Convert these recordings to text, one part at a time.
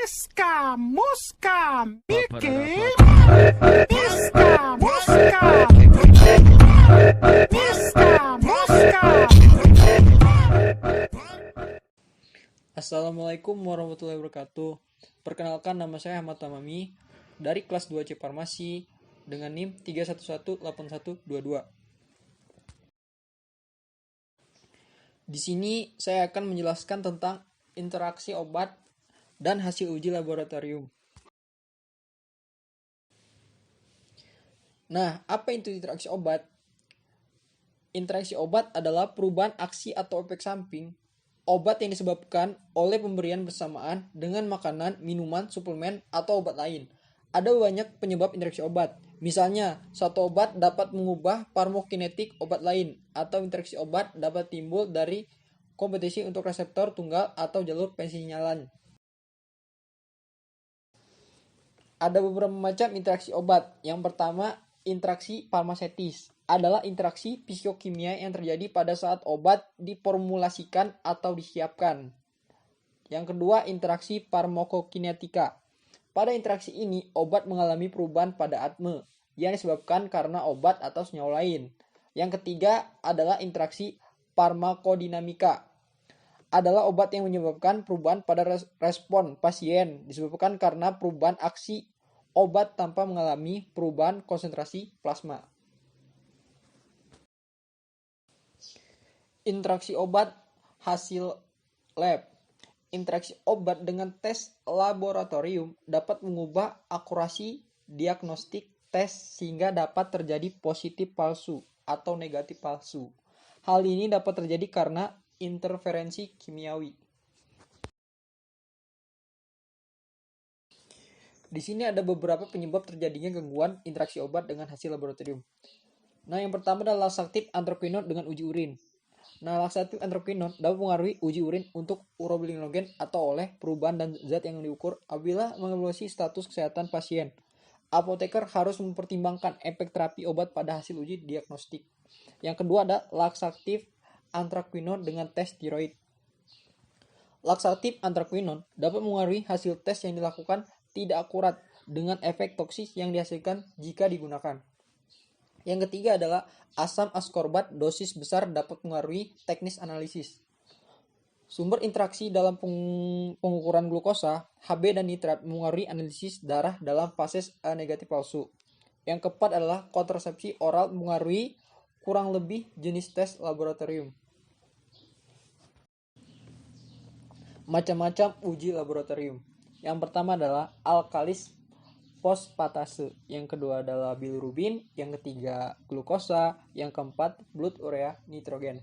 Miska, Muska, Miki, Miska, Muska, Miska, Muska. Assalamualaikum warahmatullahi wabarakatuh. Perkenalkan, nama saya Ahmad Tamami dari kelas 2C Farmasi dengan NIM 3118122. Di sini saya akan menjelaskan tentang interaksi obat dan hasil uji laboratorium. Nah, apa itu interaksi obat? Interaksi obat adalah perubahan aksi atau efek samping obat yang disebabkan oleh pemberian bersamaan dengan makanan, minuman, suplemen, atau obat lain. Ada banyak penyebab interaksi obat. Misalnya, satu obat dapat mengubah farmakokinetik obat lain, atau interaksi obat dapat timbul dari kompetisi untuk reseptor tunggal atau jalur pensinyalan. Ada beberapa macam interaksi obat. Yang pertama, interaksi farmasetis adalah interaksi fisiokimia yang terjadi pada saat obat diformulasikan atau disiapkan. Yang kedua, interaksi farmakokinetika. Pada interaksi ini, obat mengalami perubahan pada atme yang disebabkan karena obat atau senyawa lain. Yang ketiga adalah interaksi farmakodinamika. Adalah obat yang menyebabkan perubahan pada respon pasien disebabkan karena perubahan aksi obat tanpa mengalami perubahan konsentrasi plasma. Interaksi obat hasil lab. Interaksi obat dengan tes laboratorium dapat mengubah akurasi diagnostik tes sehingga dapat terjadi positif palsu atau negatif palsu. Hal ini dapat terjadi karena interferensi kimiawi. Di sini ada beberapa penyebab terjadinya gangguan interaksi obat dengan hasil laboratorium. Nah, yang pertama adalah laksatif anthraquinone dengan uji urin. Nah, laksatif anthraquinone dapat mengaruhi uji urin untuk urobilinogen atau oleh perubahan dan zat yang diukur apabila mengevaluasi status kesehatan pasien. Apoteker harus mempertimbangkan efek terapi obat pada hasil uji diagnostik. Yang kedua ada laksatif anthraquinone dengan tes tiroid. Laksatif anthraquinone dapat mengaruhi hasil tes yang dilakukan tidak akurat dengan efek toksis yang dihasilkan jika digunakan. Yang ketiga adalah asam askorbat dosis besar dapat mengaruhi teknis analisis. Sumber interaksi dalam pengukuran glukosa, Hb dan nitrat mengaruhi analisis darah dalam fase A negatif palsu. Yang keempat adalah kontrasepsi oral mengaruhi kurang lebih jenis tes laboratorium. Macam-macam uji laboratorium. Yang pertama adalah alkalis fosfatase, yang kedua adalah bilirubin, yang ketiga glukosa, yang keempat blood urea nitrogen.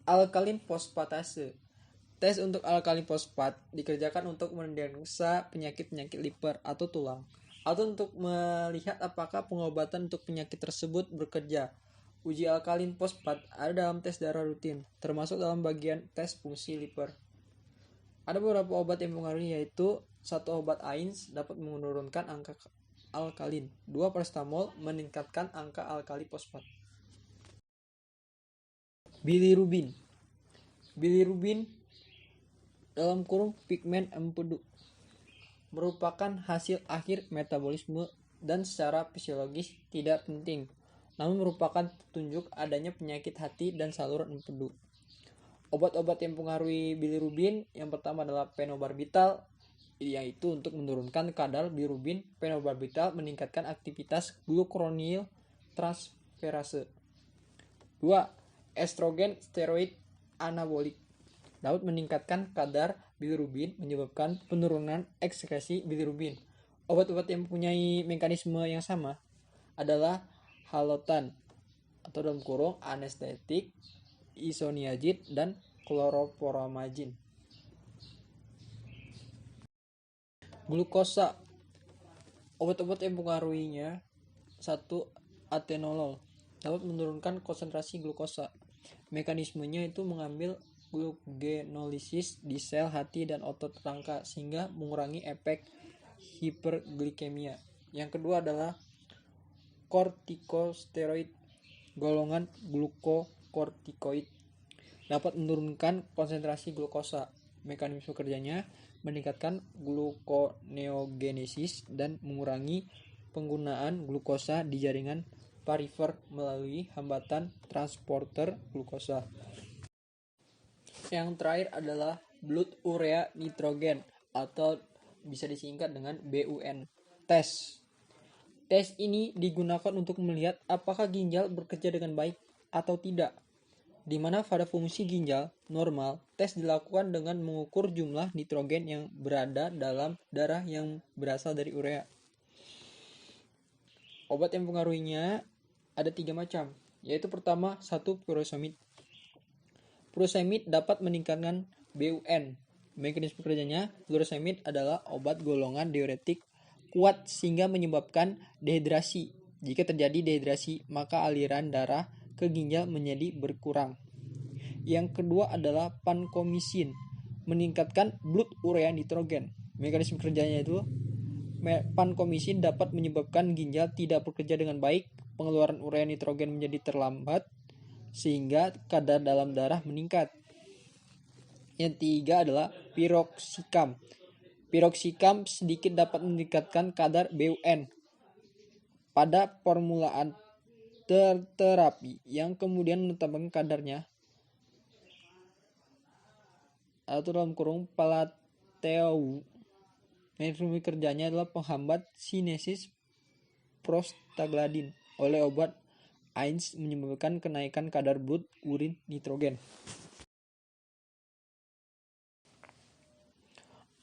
Alkalin fosfatase. Tes untuk alkalin fosfat dikerjakan untuk mendiagnosa penyakit-penyakit liver atau tulang, atau untuk melihat apakah pengobatan untuk penyakit tersebut bekerja. Uji alkalin fosfat ada dalam tes darah rutin, termasuk dalam bagian tes fungsi liver. Ada beberapa obat yang mempengaruhi, yaitu satu obat AINS dapat menurunkan angka alkalin, 2 paracetamol meningkatkan angka alkali fosfat. Bilirubin. Bilirubin dalam kurung pigmen empedu merupakan hasil akhir metabolisme dan secara fisiologis tidak penting, namun merupakan petunjuk adanya penyakit hati dan saluran empedu. Obat-obat yang mempengaruhi bilirubin yang pertama adalah fenobarbital, yaitu untuk menurunkan kadar bilirubin. Fenobarbital meningkatkan aktivitas glucuronil transferase. 2. Estrogen steroid anabolik dapat meningkatkan kadar bilirubin menyebabkan penurunan ekskresi bilirubin. Obat-obat yang mempunyai mekanisme yang sama adalah halotan atau dalam kurung anestetik, isoniazid, dan kloroformazin. Glukosa. Obat-obat yang mempengaruhinya 1. Atenolol dapat menurunkan konsentrasi glukosa. Mekanismenya itu mengambil glugenolisis di sel hati dan otot rangka sehingga mengurangi efek hiperglikemia. Yang kedua adalah kortikosteroid golongan glukokortikoid dapat menurunkan konsentrasi glukosa. Mekanisme kerjanya meningkatkan gluconeogenesis dan mengurangi penggunaan glukosa di jaringan parifer melalui hambatan transporter glukosa. Yang terakhir adalah blood urea nitrogen atau bisa disingkat dengan BUN tes. Tes ini digunakan untuk melihat apakah ginjal bekerja dengan baik atau tidak. Di mana pada fungsi ginjal normal, tes dilakukan dengan mengukur jumlah nitrogen yang berada dalam darah yang berasal dari urea. Obat yang mempengaruhinya ada 3 macam, yaitu pertama, 1 furosemid. Furosemid dapat meningkatkan BUN. Mekanisme kerjanya, furosemid adalah obat golongan diuretik kuat sehingga menyebabkan dehidrasi. Jika terjadi dehidrasi, maka aliran darah ke ginjal menjadi berkurang. Yang kedua adalah pankomisin, meningkatkan blood urea nitrogen. Mekanisme kerjanya itu pankomisin dapat menyebabkan ginjal tidak bekerja dengan baik, pengeluaran urea nitrogen menjadi terlambat sehingga kadar dalam darah meningkat. Yang ketiga adalah piroxicam. Piroxicam sedikit dapat meningkatkan kadar BUN pada permulaan terapi yang kemudian menetapkan kadarnya atau dalam kurung palateu. Mekanisme kerjanya adalah penghambat sinesis prostaglandin oleh obat AINES menyebabkan kenaikan kadar blood urin nitrogen.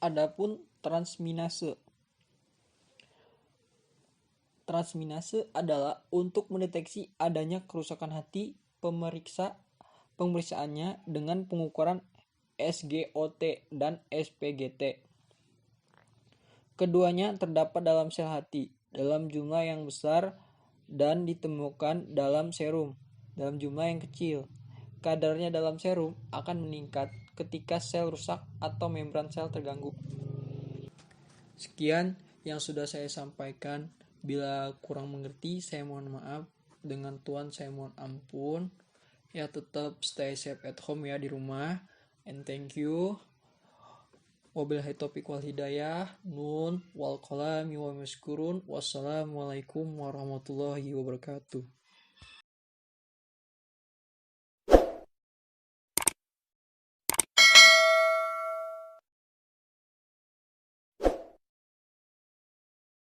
Adapun transminase. Transminase adalah untuk mendeteksi adanya kerusakan hati. Pemeriksaannya dengan pengukuran SGOT dan SPGT. Keduanya terdapat dalam sel hati dalam jumlah yang besar dan ditemukan dalam serum dalam jumlah yang kecil. Kadarnya dalam serum akan meningkat ketika sel rusak atau membran sel terganggu. Sekian yang sudah saya sampaikan. Bila kurang mengerti, saya mohon maaf. Dengan Tuhan saya mohon ampun. Ya, tetap stay safe at home ya di rumah. And thank you. Wabillahi taufiq wal hidayah. Nun wal qalami wa maskurun. Wassalamualaikum warahmatullahi wabarakatuh.